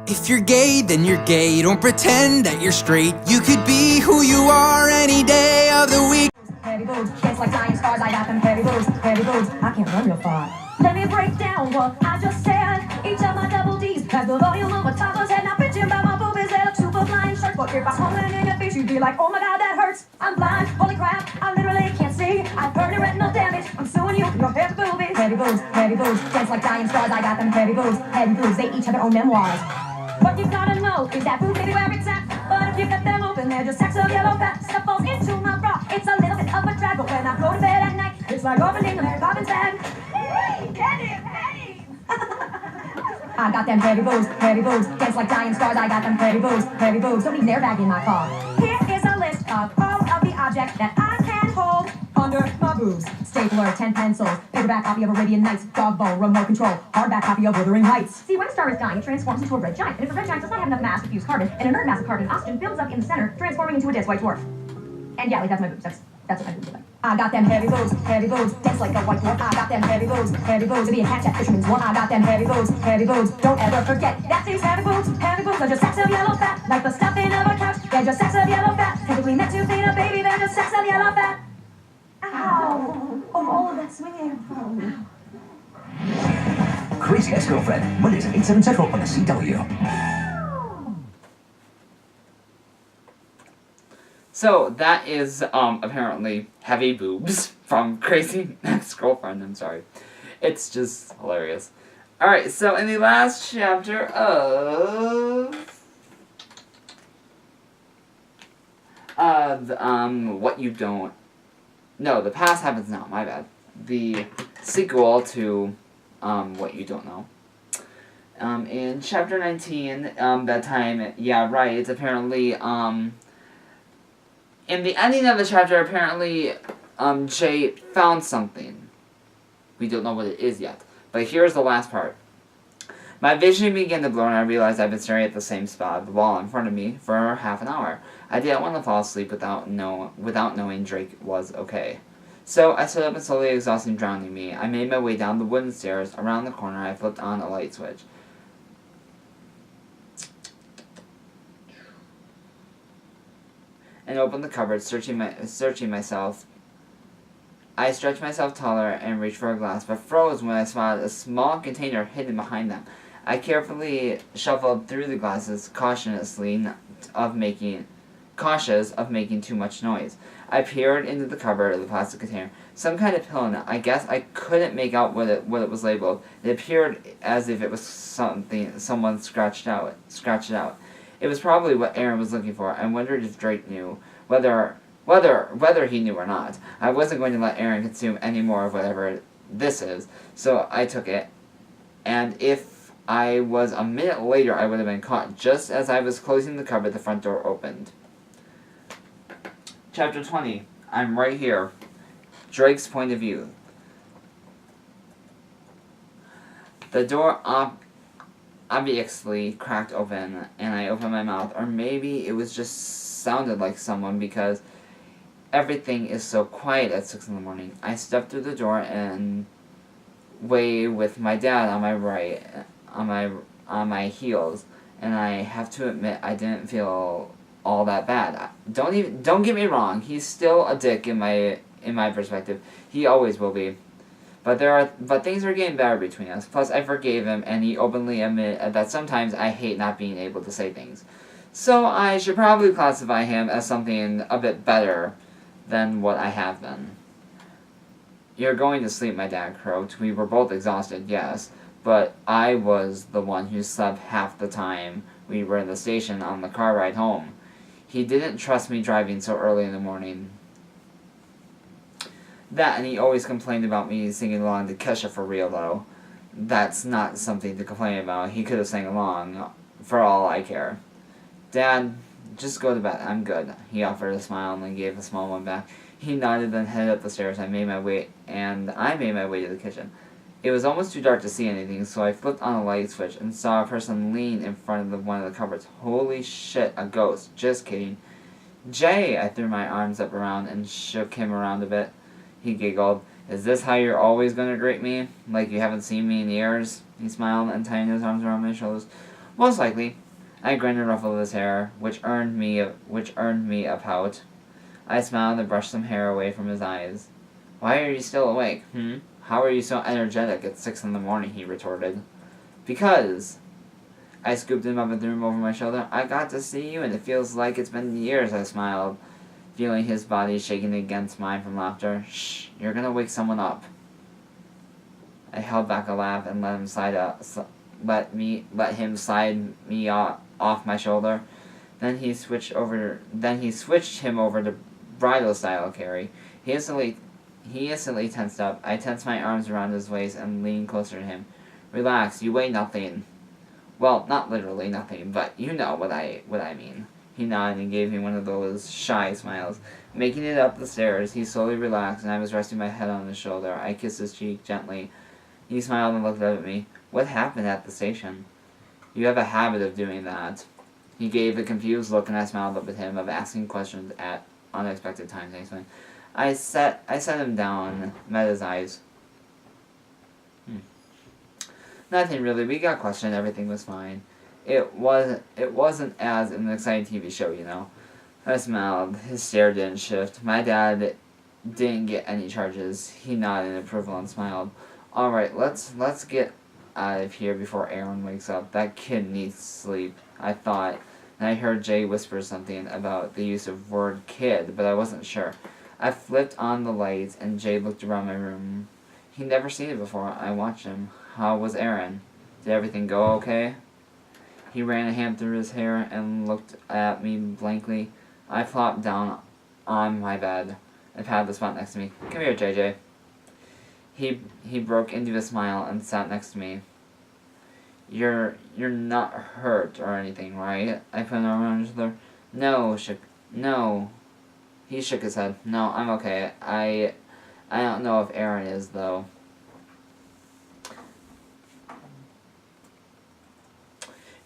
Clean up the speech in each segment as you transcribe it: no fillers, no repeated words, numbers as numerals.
If you're gay, then you're gay. Don't pretend that you're straight. You could be who you are any day of the week. Heavy boobs, kids like dying stars. I got them heavy boobs, heavy boobs. I can't run real far. Let me break down what I just said. Each of my double D's has the volume of a toddler's head. Now bitching about my boobies, they look super flying shirt. But if I swung it in your face, you'd be like, oh my god, that hurts. I'm blind, holy crap, I literally can't see. I've permanent retinal damage. I'm suing you for your heavy boobies. Heavy boobs, kids like dying stars. I got them heavy boobs, they each have their own memoirs. What you gotta know is that boob baby where it's at. But if you cut them open, they're just sacks of yellow fat. Stuff falls into my bra. It's a little bit of a drag, but when I go to bed at night, it's like opening a Mary Poppins bag. Hey, get him! I got them heavy boobs, dance like dying stars. I got them heavy boobs. Don't need an airbag in my car. Here is a list of all of the objects that I can hold under my boobs. Stapler, 10 pencils, paperback copy of Arabian Nights, dog bone, remote control, hardback copy of Wuthering Heights. See, when a star is dying, it transforms into a red giant. And if the red giant does not have enough mass to fuse carbon, an inert mass of carbon, oxygen builds up in the center, transforming into a dense white dwarf. And yeah, like that's my boobs. That's what my boobs look like. I got them heavy boobs, dense like a white dwarf. I got them heavy boobs, to be a catch at fisherman's wharf. I got them heavy boobs, don't ever forget that these heavy boobs are just sacks of yellow fat, like the stuffing of a couch. They're just sacks of yellow fat, typically meant to feed a baby. They're just sacks of yellow fat. Ow! Oh, all of that swinging. Oh. Crazy Ex-Girlfriend, Mondays at 8, 7 Central on the CW. So that is apparently heavy boobs from Crazy Ex-Girlfriend. I'm sorry. It's just hilarious. Alright, so in the last chapter of What You Don't... No, The Past Happens Now, my bad. The sequel to What You Don't Know. In chapter 19, that time, yeah, right, it's apparently, in the ending of the chapter, apparently, Jay found something. We don't know what it is yet. But here's the last part. My vision began to blur and I realized I'd been staring at the same spot of the wall in front of me for half an hour. I didn't want to fall asleep without knowing Drake was okay. So I stood up and slowly exhaustion drowning me. I made my way down the wooden stairs. Around the corner, I flipped on a light switch. And opened the cupboard, searching myself. I stretched myself taller and reached for a glass, but froze when I spotted a small container hidden behind them. I carefully shuffled through the glasses, cautious of making too much noise. I peered into the cupboard of the plastic container. Some kind of pill in it. I guess I couldn't make out what it was labeled. It appeared as if it was something someone scratched it out. It was probably what Aaron was looking for. I wondered if Drake knew, whether he knew or not. I wasn't going to let Aaron consume any more of whatever this is, so I took it. And if I was a minute later, I would have been caught. Just as I was closing the cupboard, the front door opened. Chapter 20. I'm right here. Drake's point of view. The door obviously cracked open, and I opened my mouth. Or maybe it was just sounded like someone, because everything is so quiet at 6 in the morning. I stepped through the door and way with my dad on my right, on my heels, and I have to admit I didn't feel all that bad. Don't get me wrong, he's still a dick in my perspective. He always will be. But things are getting better between us. Plus, I forgave him, and he openly admitted that sometimes I hate not being able to say things. So I should probably classify him as something a bit better than what I have been. You're going to sleep, my dad croaked. We were both exhausted, yes, but I was the one who slept half the time we were in the station on the car ride home. He didn't trust me driving so early in the morning. That, and he always complained about me singing along to Kesha for real, though. That's not something to complain about. He could have sang along, for all I care. Dad, just go to bed. I'm good. He offered a smile and then gave a small one back. He nodded, then headed up the stairs. I made my way to the kitchen. It was almost too dark to see anything, so I flipped on a light switch and saw a person lean in front of one of the cupboards. Holy shit, a ghost. Just kidding. Jay! I threw my arms up around and shook him around a bit. He giggled. Is this how you're always going to greet me? Like you haven't seen me in years? He smiled and tightened his arms around my shoulders. Most likely. I grinned and ruffled his hair, which earned me a pout. I smiled and brushed some hair away from his eyes. Why are you still awake, How are you so energetic at 6 in the morning, he retorted. Because. I scooped him up and threw him over my shoulder. I got to see you and it feels like it's been years, I smiled, feeling his body shaking against mine from laughter. Shh, you're gonna wake someone up. I held back a laugh and let him slide me off my shoulder. Then he switched him over to bridal style carry. He instantly tensed up. I tensed my arms around his waist and leaned closer to him. Relax, you weigh nothing. Well, not literally nothing, but you know what I mean. He nodded and gave me one of those shy smiles. Making it up the stairs, he slowly relaxed, and I was resting my head on his shoulder. I kissed his cheek gently. He smiled and looked up at me. What happened at the station? You have a habit of doing that. He gave a confused look, and I smiled up at him, of asking questions at unexpected times. I set him down, met his eyes. Nothing really. We got questioned. Everything was fine. It wasn't as an exciting TV show, you know. I smiled. His stare didn't shift. My dad didn't get any charges. He nodded in approval and smiled. All right, let's get out of here before Aaron wakes up. That kid needs sleep, I thought. And I heard Jay whisper something about the use of word kid, but I wasn't sure. I flipped on the lights, and Jay looked around my room. He'd never seen it before. I watched him. How was Aaron? Did everything go okay? He ran a hand through his hair and looked at me blankly. I flopped down on my bed and patted the spot next to me. Come here, JJ. He broke into a smile and sat next to me. You're not hurt or anything, right? I put an arm around his shoulder. No. He shook his head. No, I'm okay. I don't know if Aaron is, though.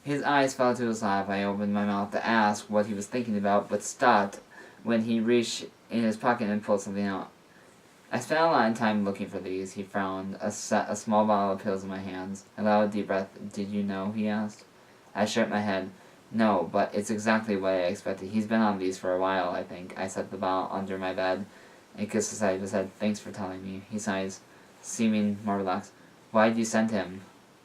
His eyes fell to his lap. I opened my mouth to ask what he was thinking about, but stopped when he reached in his pocket and pulled something out. I spent a lot of time looking for these. He frowned, a small bottle of pills in my hands. I allowed a deep breath. Did you know? He asked. I shook my head. No, but it's exactly what I expected. He's been on these for a while, I think. I set the bottle under my bed and kissed the side of his head. Thanks for telling me. He sighs, seeming more relaxed. Why'd you send him?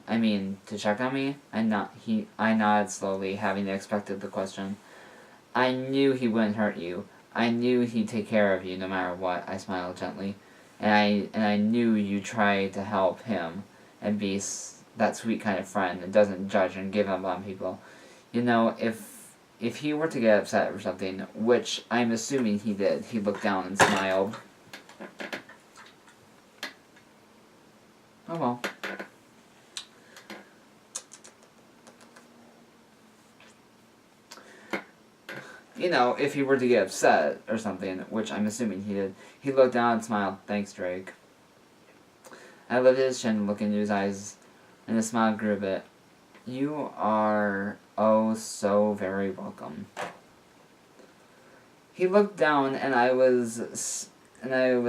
I mean, to check on me? I nodded slowly, having expected the question. I knew he wouldn't hurt you. I knew he'd take care of you no matter what. I smiled gently. And I knew you'd try to help him and be that sweet kind of friend that doesn't judge and give up on people. You know, if he were to get upset or something, which I'm assuming he did, he looked down and smiled. Oh well. You know, if he were to get upset or something, which I'm assuming he did, he looked down and smiled. Thanks, Drake. I lifted his chin, looked into his eyes, and his smile grew a bit. You are, oh, so very welcome. He looked down, and I was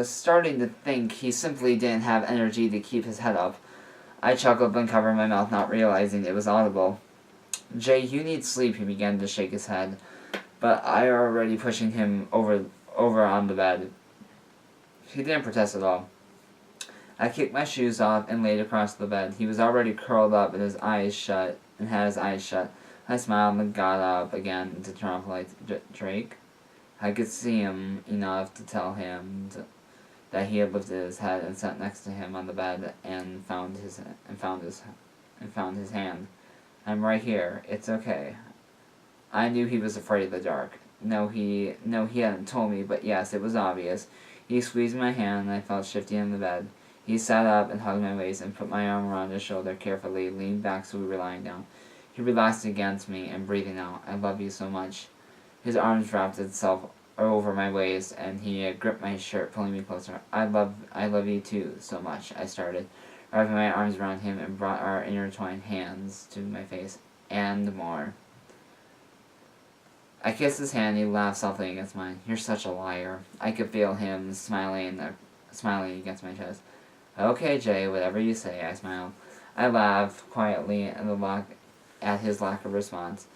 starting to think he simply didn't have energy to keep his head up. I chuckled and covered my mouth, not realizing it was audible. Jay, you need sleep, he began to shake his head. But I already pushing him over on the bed. He didn't protest at all. I kicked my shoes off and laid across the bed. He was already curled up and had his eyes shut. I smiled and got up again to turn off the lights. Drake? I could see him enough to tell him that he had lifted his head and sat next to him on the bed and found his hand. I'm right here. It's okay. I knew he was afraid of the dark. No, he hadn't told me, but yes, it was obvious. He squeezed my hand, and I felt shifty in the bed. He sat up and hugged my waist and put my arm around his shoulder carefully, leaned back so we were lying down. He relaxed against me and breathing out, I love you so much. His arms wrapped itself over my waist, and he gripped my shirt, pulling me closer. I love you too, so much, I started, wrapping my arms around him and brought our intertwined hands to my face, and more. I kissed his hand, and he laughed softly against mine. You're such a liar. I could feel him smiling against my chest. Okay, Jay, whatever you say, I smiled. I laughed quietly, and the lock at his lack of response.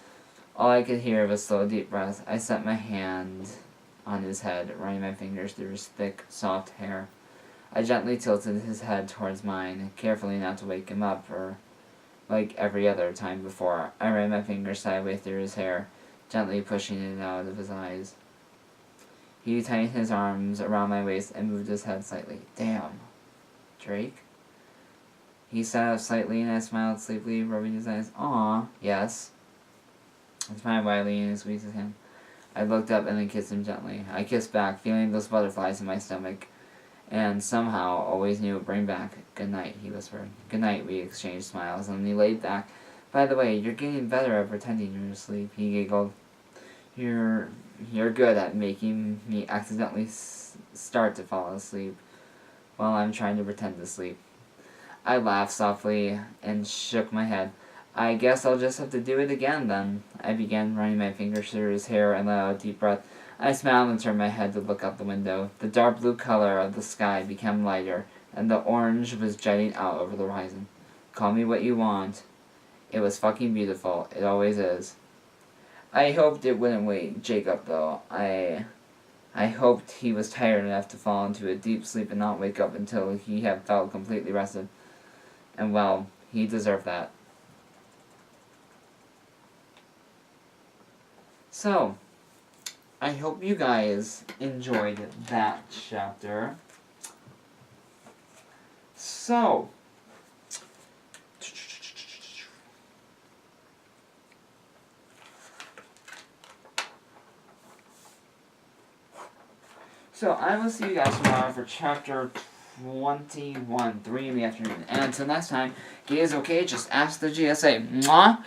All I could hear was slow, deep breaths. I set my hand on his head, running my fingers through his thick, soft hair. I gently tilted his head towards mine, carefully not to wake him up, or like every other time before. I ran my fingers sideways through his hair, gently pushing it out of his eyes. He tightened his arms around my waist and moved his head slightly. Damn. Drake? He sat up slightly and I smiled sleepily, rubbing his eyes. Aw, yes. I smiled widely and squeezed his hand. I looked up and then kissed him gently. I kissed back, feeling those butterflies in my stomach, and somehow always knew it would bring back. Good night, he whispered. Good night, we exchanged smiles, and he laid back. By the way, you're getting better at pretending you're asleep, he giggled. You're good at making me accidentally start to fall asleep while I'm trying to pretend to sleep. I laughed softly and shook my head. I guess I'll just have to do it again then. I began running my fingers through his hair and let out a deep breath. I smiled and turned my head to look out the window. The dark blue color of the sky became lighter, and the orange was jutting out over the horizon. Call me what you want. It was fucking beautiful. It always is. I hoped it wouldn't wake Jacob, though. I hoped he was tired enough to fall into a deep sleep and not wake up until he had felt completely rested. And well, he deserved that. So, I hope you guys enjoyed that chapter. So, I will see you guys tomorrow for chapter 21, 3 in the afternoon. And until next time, it is okay, just ask the GSA. Mwah!